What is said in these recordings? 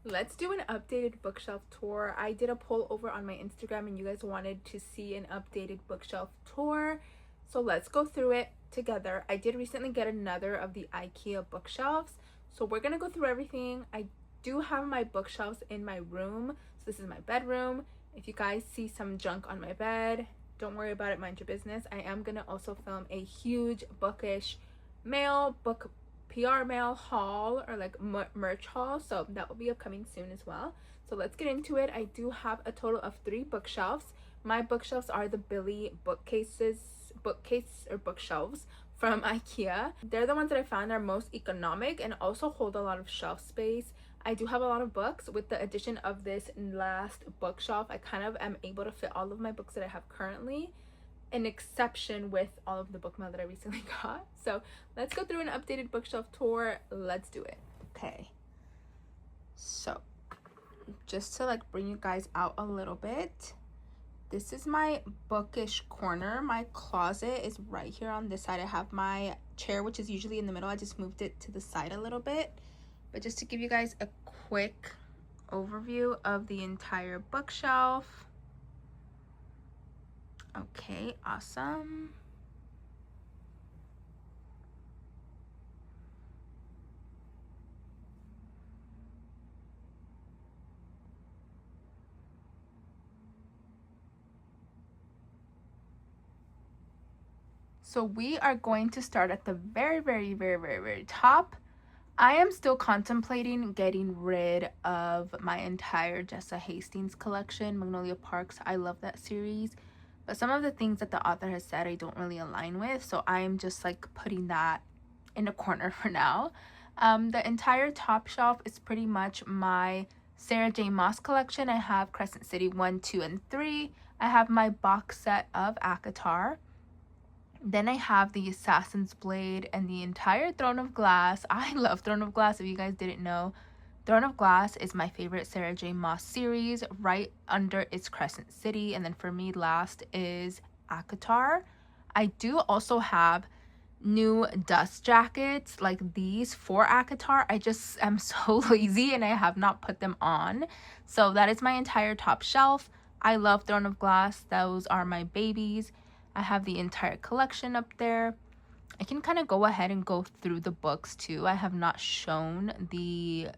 Let's do an updated bookshelf tour. I did a poll over on my Instagram and you guys wanted to see an updated bookshelf tour. So let's go through it together. I did recently get another of the IKEA bookshelves. So we're going to go through everything. I do have my bookshelves in my room. So this is my bedroom. If you guys see some junk on my bed, don't worry about it, mind your business. I am going to also film a huge bookish book PR mail haul, or like merch haul, so that will be upcoming soon as well. So let's get into it. I do have a total of 3 bookshelves. My bookshelves are the Billy bookshelves from IKEA. They're the ones that I found are most economic and also hold a lot of shelf space. I do have a lot of books. With the addition of this last bookshelf, I kind of am able to fit all of my books that I have currently, an exception with all of the book mail that I recently got. So let's go through an updated bookshelf tour. Let's do it. Okay, so just to like bring you guys out a little bit, this is my bookish corner. My closet is right here on this side. I have my chair, which is usually in the middle. I just moved it to the side a little bit, but just to give you guys a quick overview of the entire bookshelf. Okay, awesome. So we are going to start at the very top. I am still contemplating getting rid of my entire Jessa Hastings collection, Magnolia Parks. I love that series, but some of the things that the author has said I don't really align with, so I'm just like putting that in a corner for now. The entire top shelf is pretty much my Sarah J Maas collection. I have Crescent City 1, 2, and 3. I have my box set of ACOTAR. Then I have the Assassin's Blade and the entire Throne of Glass. I love Throne of Glass, if you guys didn't know. Throne of Glass is my favorite Sarah J Maas series. Right under is Crescent City, and then for me last is ACOTAR. I do also have new dust jackets like these for ACOTAR. I just am so lazy and I have not put them on. So that is my entire top shelf. I love Throne of Glass. Those are my babies. I have the entire collection up there. I can kind of go ahead and go through the books too. I have not shown the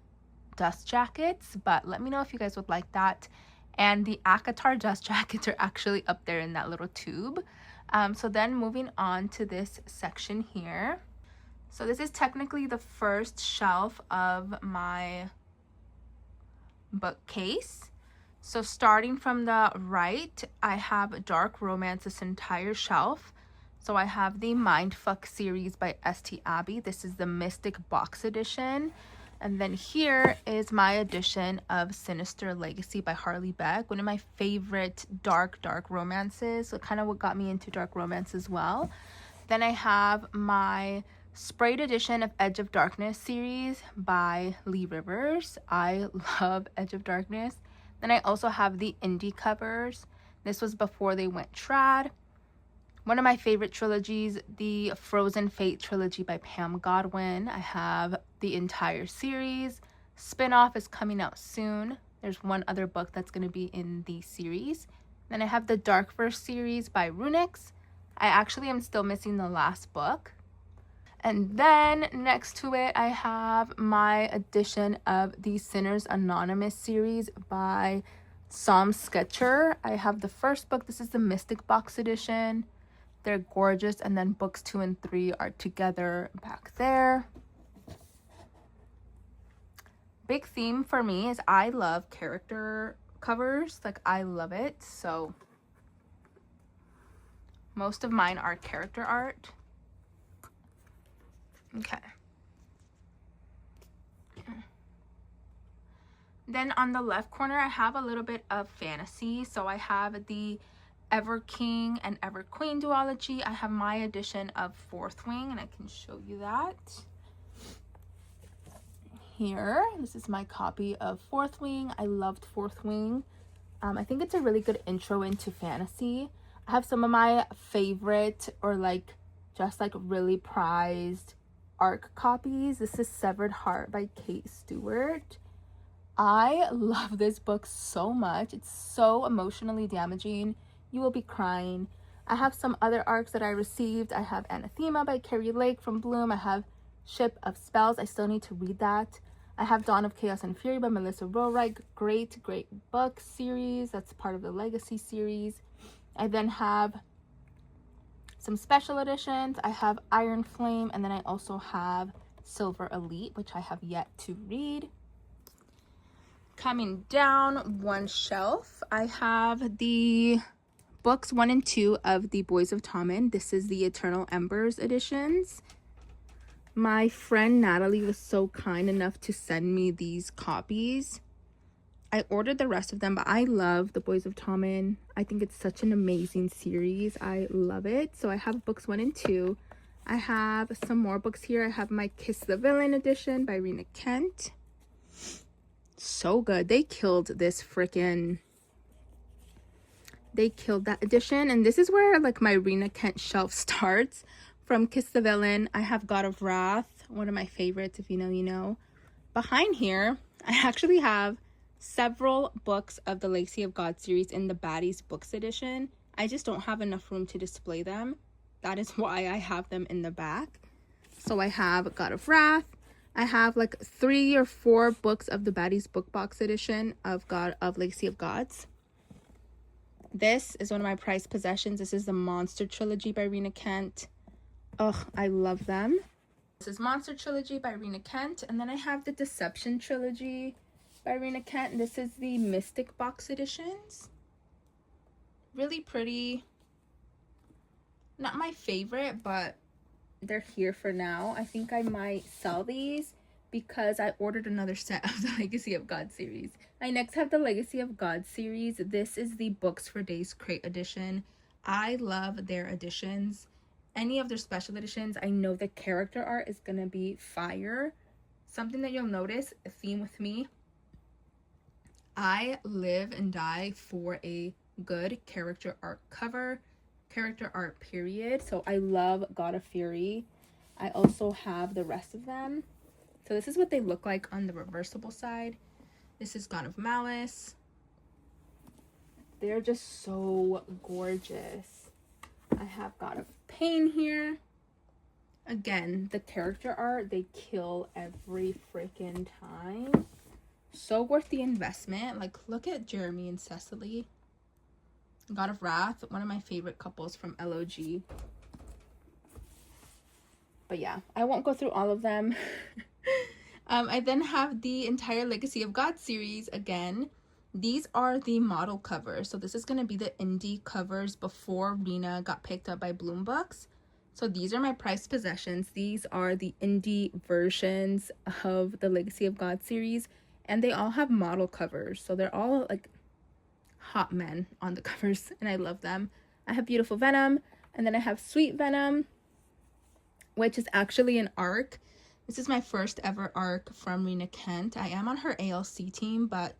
dust jackets, but let me know if you guys would like that. And the ACOTAR dust jackets are actually up there in that little tube. So then moving on to this section here. So this is technically the first shelf of my bookcase. So starting from the right, I have dark romance, this entire shelf. So I have the Mindfuck series by St. Abbey. This is the Mystic Box Edition. And then here is my edition of Sinister Legacy by Harley Beck, one of my favorite dark romances. So kind of what got me into dark romance as well. Then I have my sprayed edition of Edge of Darkness series by Lee Rivers. I love Edge of Darkness. Then I also have the indie covers. This was before they went trad. One of my favorite trilogies, the Frozen Fate trilogy by Pam Godwin. I have the entire series. Spinoff is coming out soon. There's one other book that's going to be in the series. Then I have the Darkverse series by Runix. I actually am still missing the last book. And then next to it, I have my edition of the Sinners Anonymous series by Sam Sketcher. I have the first book. This is the Mystic Box edition. They're gorgeous. And then books 2 and 3 are together back there. Big theme for me is I love character covers. Like, I love it. So most of mine are character art. Okay. Then on the left corner, I have a little bit of fantasy. So I have the Ever King and Ever Queen duology. I have my edition of Fourth Wing, and I can show you that here. This is my copy of Fourth Wing. I loved Fourth Wing. I think it's a really good intro into fantasy. I have some of my favorite, or like just like really prized ARC copies. This is Severed Heart by Kate Stewart. I love this book so much. It's so emotionally damaging. You will be crying. I have some other arcs that I received. I have Anathema by Carrie Lake from Bloom. I have Ship of Spells. I still need to read that. I have Dawn of Chaos and Fury by Melissa Rowright. Great book series. That's part of the Legacy series. I then have some special editions. I have Iron Flame, and then I also have Silver Elite, which I have yet to read. Coming down one shelf, I have the books 1 and 2 of the Boys of Tommen. This is the Eternal Embers editions. My friend Natalie was so kind enough to send me these copies. I ordered the rest of them, but I love the Boys of Tommen. I think it's such an amazing series. I love it. So I have books 1 and 2. I have some more books here. I have my Kiss the Villain edition by Rena Kent. So good. They killed that edition. And this is where like my Rena Kent shelf starts. From Kiss the Villain, I have God of Wrath, one of my favorites. If you know, you know. Behind here, I actually have several books of the Legacy of God series in the Baddies Books edition. I just don't have enough room to display them. That is why I have them in the back. So I have God of Wrath. I have like 3 or 4 books of the Baddies Book Box edition of Legacy of Gods. This is one of my prized possessions. This is the Monster Trilogy by Rena Kent. Oh, I love them. This is Monster Trilogy by Rena Kent. And then I have the Deception Trilogy by Rena Kent. This is the Mystic Box editions. Really pretty. Not my favorite, but they're here for now. I think I might sell these because I ordered another set of the Legacy of God series. I next have the Legacy of God series. This is the Books for Days Crate edition. I love their editions. Any of their special editions, I know the character art is gonna be fire. Something that you'll notice, a theme with me, I live and die for a good character art cover, character art period. So I love God of Fury. I also have the rest of them. So this is what they look like on the reversible side. This is God of Malice. They're just so gorgeous. I have God of Pain here. Again, the character art, they kill every freaking time. So worth the investment. Like, look at Jeremy and Cecily. God of Wrath, one of my favorite couples from LOG. But yeah, I won't go through all of them. I then have the entire Legacy of God series again. These are the model covers. So this is going to be the indie covers before Rena got picked up by Bloom Books. So these are my prized possessions. These are the indie versions of the Legacy of God series. And they all have model covers. So they're all like hot men on the covers. And I love them. I have Beautiful Venom. And then I have Sweet Venom, which is actually an arc. This is my first ever arc from Rena Kent. I am on her ALC team, but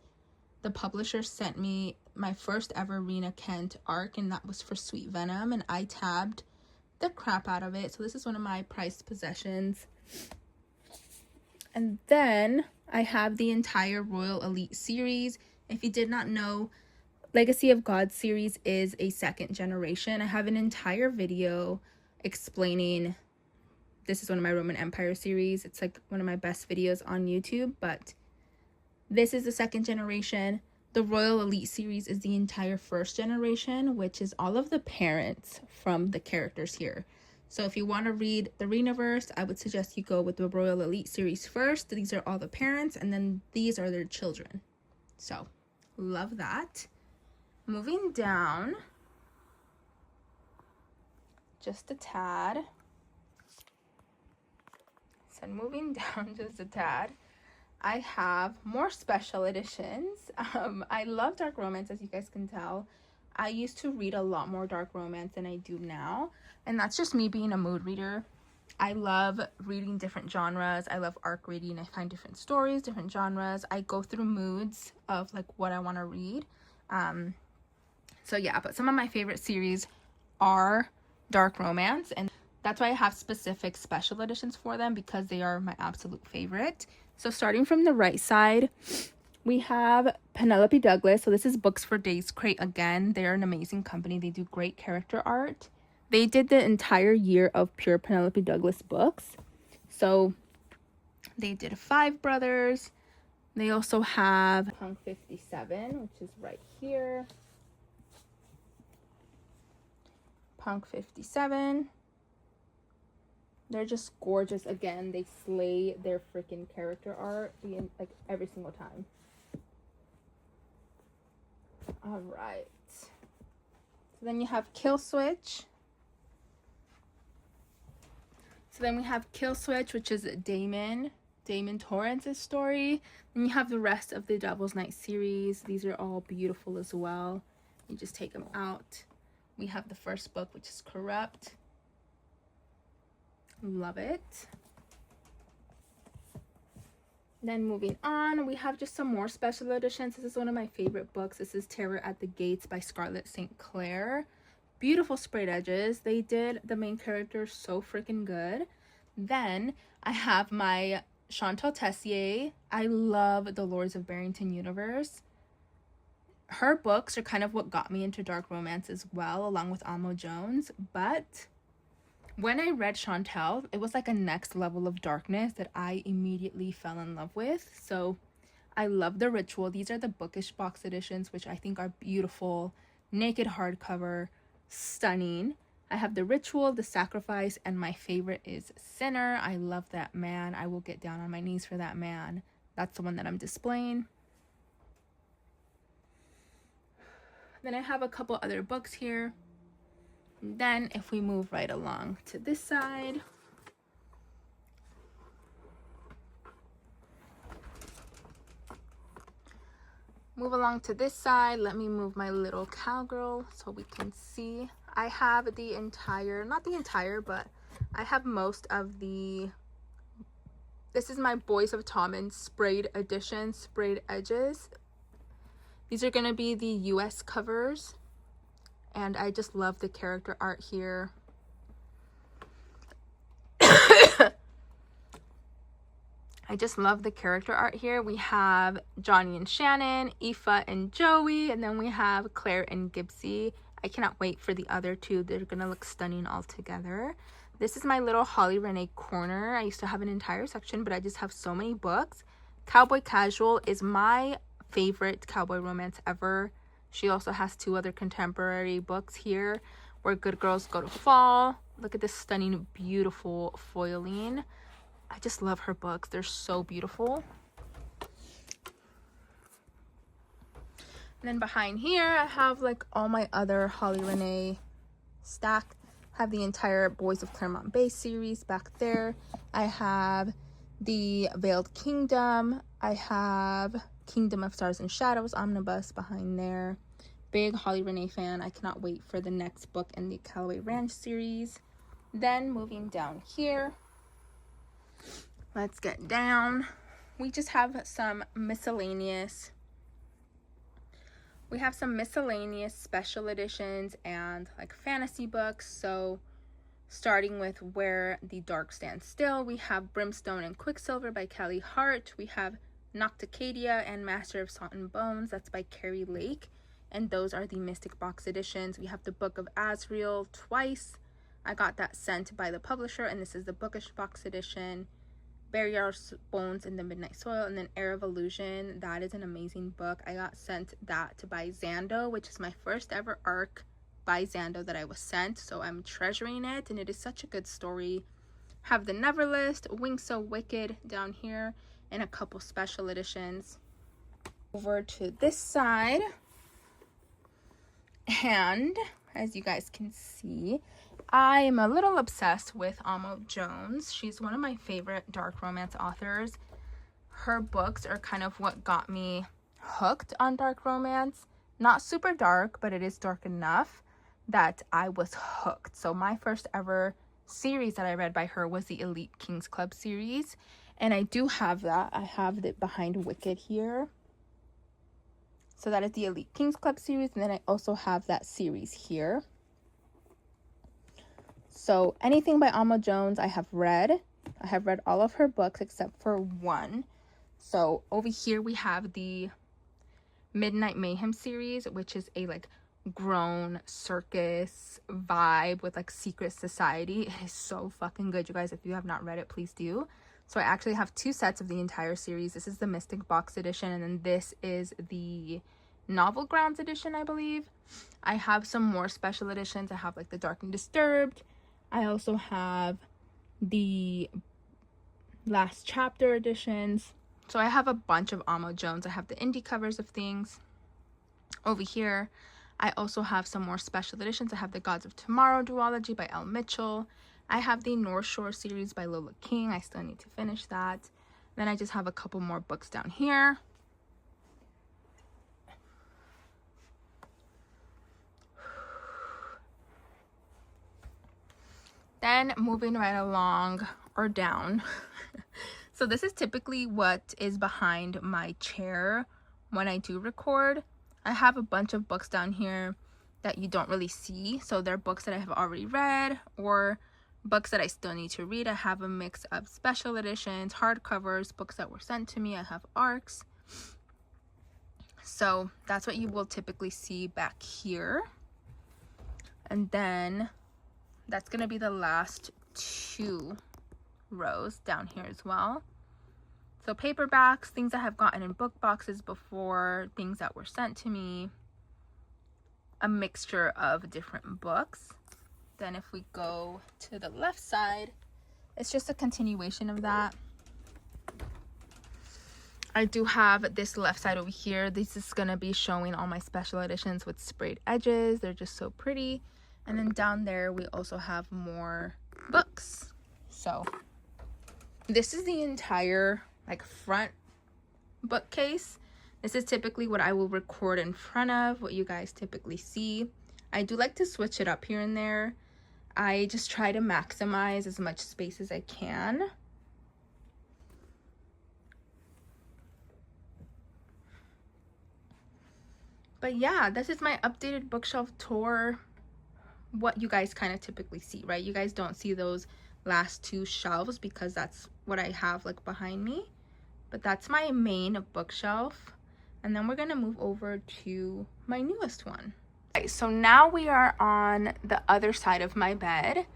the publisher sent me my first ever Rena Kent arc, and that was for Sweet Venom, and I tabbed the crap out of it. So this is one of my prized possessions. And then I have the entire Royal Elite series. If you did not know, Legacy of God series is a second generation. I have an entire video explaining. This is one of my Roman Empire series. It's like one of my best videos on YouTube, but this is the second generation. The Royal Elite series is the entire first generation, which is all of the parents from the characters here. So if you want to read the Renaverse, I would suggest you go with the Royal Elite series first. These are all the parents, and then these are their children. So, love that. Moving down just a tad. So moving down just a tad, I have more special editions. I love dark romance, as you guys can tell. I used to read a lot more dark romance than I do now, and that's just me being a mood reader. I love reading different genres. I love arc reading. I find different stories, different genres. I go through moods of like what I want to read. So yeah, but some of my favorite series are dark romance, and that's why I have specific special editions for them, because they are my absolute favorite. So starting from the right side, We have Penelope Douglas. So this is Books for Days Crate again. They're an amazing company. They do great character art. They did the entire year of pure Penelope Douglas books. So they did Five Brothers. They also have Punk 57, which is right here. Punk 57. They're just gorgeous. Again, they slay their freaking character art like every single time. All right. So then you have Kill Switch. So then we have Kill Switch, which is Damon Torrance's story. Then you have the rest of the Devil's Night series. These are all beautiful as well. You just take them out. We have the first book, which is Corrupt. Love it. Then moving on, we have just some more special editions. This is one of my favorite books. This is Terror at the Gates by Scarlett St. Clair. Beautiful sprayed edges. They did the main character so freaking good. Then I have my Chantal Tessier. I love the Lords of Barrington universe. Her books are kind of what got me into dark romance as well, along with Amo Jones. But when I read Chantal, it was like a next level of darkness that I immediately fell in love with. So I love The Ritual. These are the bookish box editions, which I think are beautiful. Naked hardcover, stunning. I have The Ritual, The Sacrifice, and my favorite is Sinner. I love that man. I will get down on my knees for that man. That's the one that I'm displaying. Then I have a couple other books here. Then if we move right along to this side, let me move my little cowgirl so we can see. I have the entire, not the entire, but I have most of the, this is my Boys of Tommen sprayed edition, sprayed edges. These are going to be the US covers. And I just love the character art here. I just love the character art here. We have Johnny and Shannon, Aoife and Joey, and then we have Claire and Gibbsy. I cannot wait for the other two. They're gonna look stunning all together. This is my little Holly Renee corner. I used to have an entire section, but I just have so many books. Cowboy Casual is my favorite cowboy romance ever. She also has two other contemporary books here, Where Good Girls Go to Fall. Look at this stunning, beautiful foiling. I just love her books. They're so beautiful. And then behind here, I have like all my other Holly Renee stack. I have the entire Boys of Claremont Bay series back there. I have the Veiled Kingdom. I have Kingdom of Stars and Shadows omnibus behind there. Big Holly Renee fan. I cannot wait for the next book in the Callaway Ranch series. Then moving down here, let's get down. We just have some miscellaneous. We have some miscellaneous special editions and like fantasy books. So starting with Where the Dark Stands Still, we have Brimstone and Quicksilver by Kelly Hart. We have Nocticadia and Master of Salt and Bones. That's by Carrie Lake. And those are the Mystic Box editions. We have the Book of Azrael twice. I got that sent by the publisher, and this is the Bookish Box edition. Bury Our Bones in the Midnight Soil, and then Air of Illusion. That is an amazing book. I got sent that by Zando, which is my first ever ARC by Zando that I was sent. So I'm treasuring it, and it is such a good story. Have the Neverlist, Wings So Wicked down here, and a couple special editions. Over to this side. And as you guys can see, I am a little obsessed with Amo Jones. She's one of my favorite dark romance authors. Her books are kind of what got me hooked on dark romance. Not super dark, but it is dark enough that I was hooked. So my first ever series that I read by her was the Elite Kings Club series. And I do have that. I have it behind Wicked here. So that is the Elite Kings Club series. And then I also have that series here. So anything by Amo Jones I have read. I have read all of her books except for one. So over here we have the Midnight Mayhem series, which is a like grown circus vibe with like secret society. It is so fucking good, you guys. If you have not read it, please do. So I actually have 2 sets of the entire series. This is the Mystic Box edition, and then this is the Novel Grounds edition, I believe. I have some more special editions. I have like the Dark and Disturbed. I also have the Last Chapter editions. So I have a bunch of Amo Jones. I have the indie covers of things. Over here, I also have some more special editions. I have the Gods of Tomorrow duology by Elle Mitchell. I have the North Shore series by Lola King. I still need to finish that. Then I just have a couple more books down here. Then moving right along or down. So this is typically what is behind my chair when I do record. I have a bunch of books down here that you don't really see. So they're books that I have already read or books that I still need to read. I have a mix of special editions, hardcovers, books that were sent to me. I have ARCs. So that's what you will typically see back here. And then that's going to be the last 2 rows down here as well. So paperbacks, things I have gotten in book boxes before, things that were sent to me, a mixture of different books. Then if we go to the left side, it's just a continuation of that. I do have this left side over here. This is going to be showing all my special editions with sprayed edges. They're just so pretty. And then down there we also have more books. So this is the entire like front bookcase. This is typically what I will record in front of, what you guys typically see. I do like to switch it up here and there. I just try to maximize as much space as I can. But yeah, this is my updated bookshelf tour. What you guys kind of typically see, right? You guys don't see those last 2 shelves because that's what I have like behind me. But that's my main bookshelf. And then we're gonna move over to my newest one. Okay, so now we are on the other side of my bed.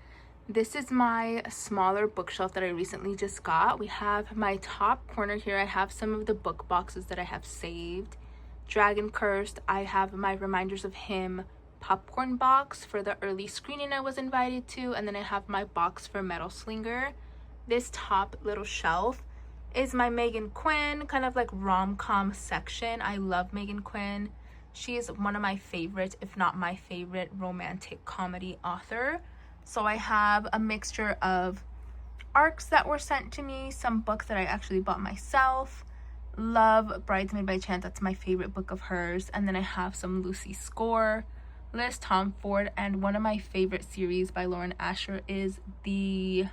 This is my smaller bookshelf that I recently just got. We have my top corner here. I have some of the book boxes that I have saved. Dragon Cursed. I have my Reminders of Him popcorn box for the early screening I was invited to, and then I have my box for Metal Slinger. This top little shelf is my Megan Quinn kind of like rom-com section. I love Megan Quinn. She is one of my favorites, if not my favorite, romantic comedy author. So I have a mixture of ARCs that were sent to me, some books that I actually bought myself. Love Bridesmaid by Chance, that's my favorite book of hers. And then I have some Lucy Score, Liz Tomford, and one of my favorite series by Lauren Asher is the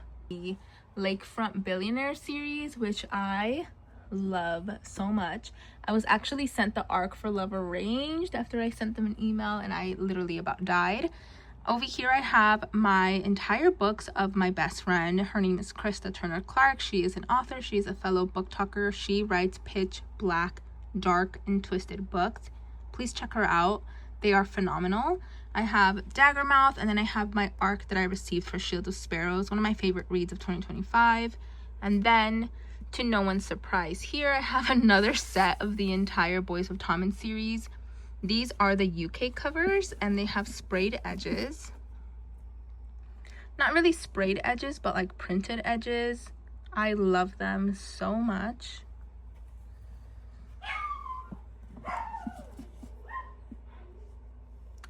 Lakefront Billionaire series, which I love so much. I was actually sent the ARC for Love Arranged after I sent them an email, and I literally about died. Over here I have my entire books of my best friend. Her name is Krista Turner Clark. She is an author. She is a fellow book talker. She writes pitch black, dark, and twisted books. Please check her out. They are phenomenal. I have Daggermouth, and then I have my ARC that I received for Shield of Sparrows, one of my favorite reads of 2025. And then, to no one's surprise here, I have another set of the entire Boys of Tommen series. These are the UK covers, and they have sprayed edges. Not really sprayed edges, but like printed edges. I love them so much.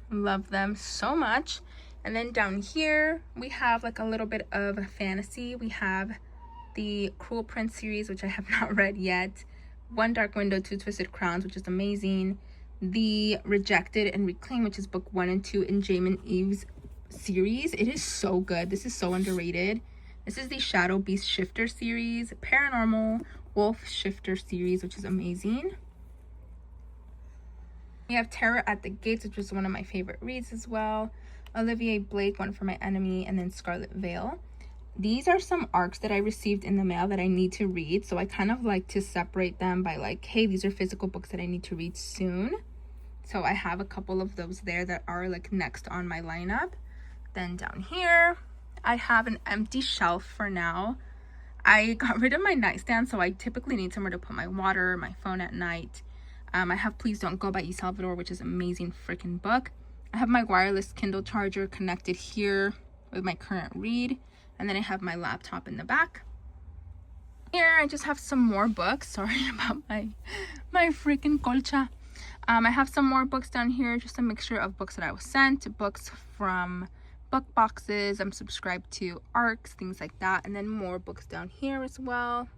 Love them so much. And then down here we have like a little bit of fantasy. We have the Cruel Prince series, which I have not read yet. One Dark Window, Two Twisted Crowns, which is amazing. The Rejected and Reclaimed, which is book 1 and 2 in Jamin Eve's series. It is so good. This is so underrated. This is the Shadow Beast Shifter series, Paranormal Wolf Shifter series, which is amazing. We have Terror at the Gates, which was one of my favorite reads as well. Olivier Blake, One for My Enemy, and then Scarlet Veil. these are some ARCs that I received in the mail that I need to read. So I kind of like to separate them by like, hey, these are physical books that I need to read soon. So I have a couple of those there that are like next on my lineup. Then down here, I have an empty shelf for now. I got rid of my nightstand, so I typically need somewhere to put my water, my phone at night. I have Please Don't Go by E. Salvador, which is an amazing freaking book. I have my wireless Kindle charger connected here with my current read. And then I have my laptop in the back. Here, I just have some more books. Sorry about my freaking colcha. I have some more books down here, just a mixture of books that I was sent, books from book boxes. I'm subscribed to ARCs, things like that, and then more books down here as well.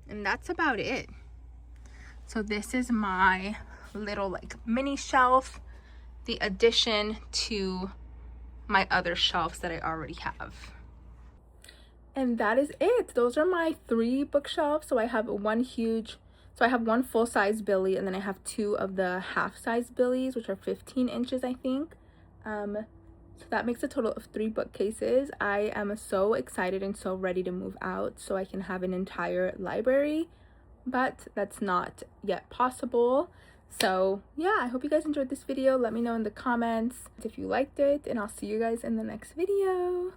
And that's about it. So this is my little like mini shelf, the addition to my other shelves that I already have. And that is it. Those are my 3 bookshelves. So I have one full-size Billy, and then I have 2 of the half-size Billies, which are 15 inches, I think. So that makes a total of 3 bookcases. I am so excited and so ready to move out so I can have an entire library, but that's not yet possible. So yeah, I hope you guys enjoyed this video. Let me know in the comments if you liked it, and I'll see you guys in the next video.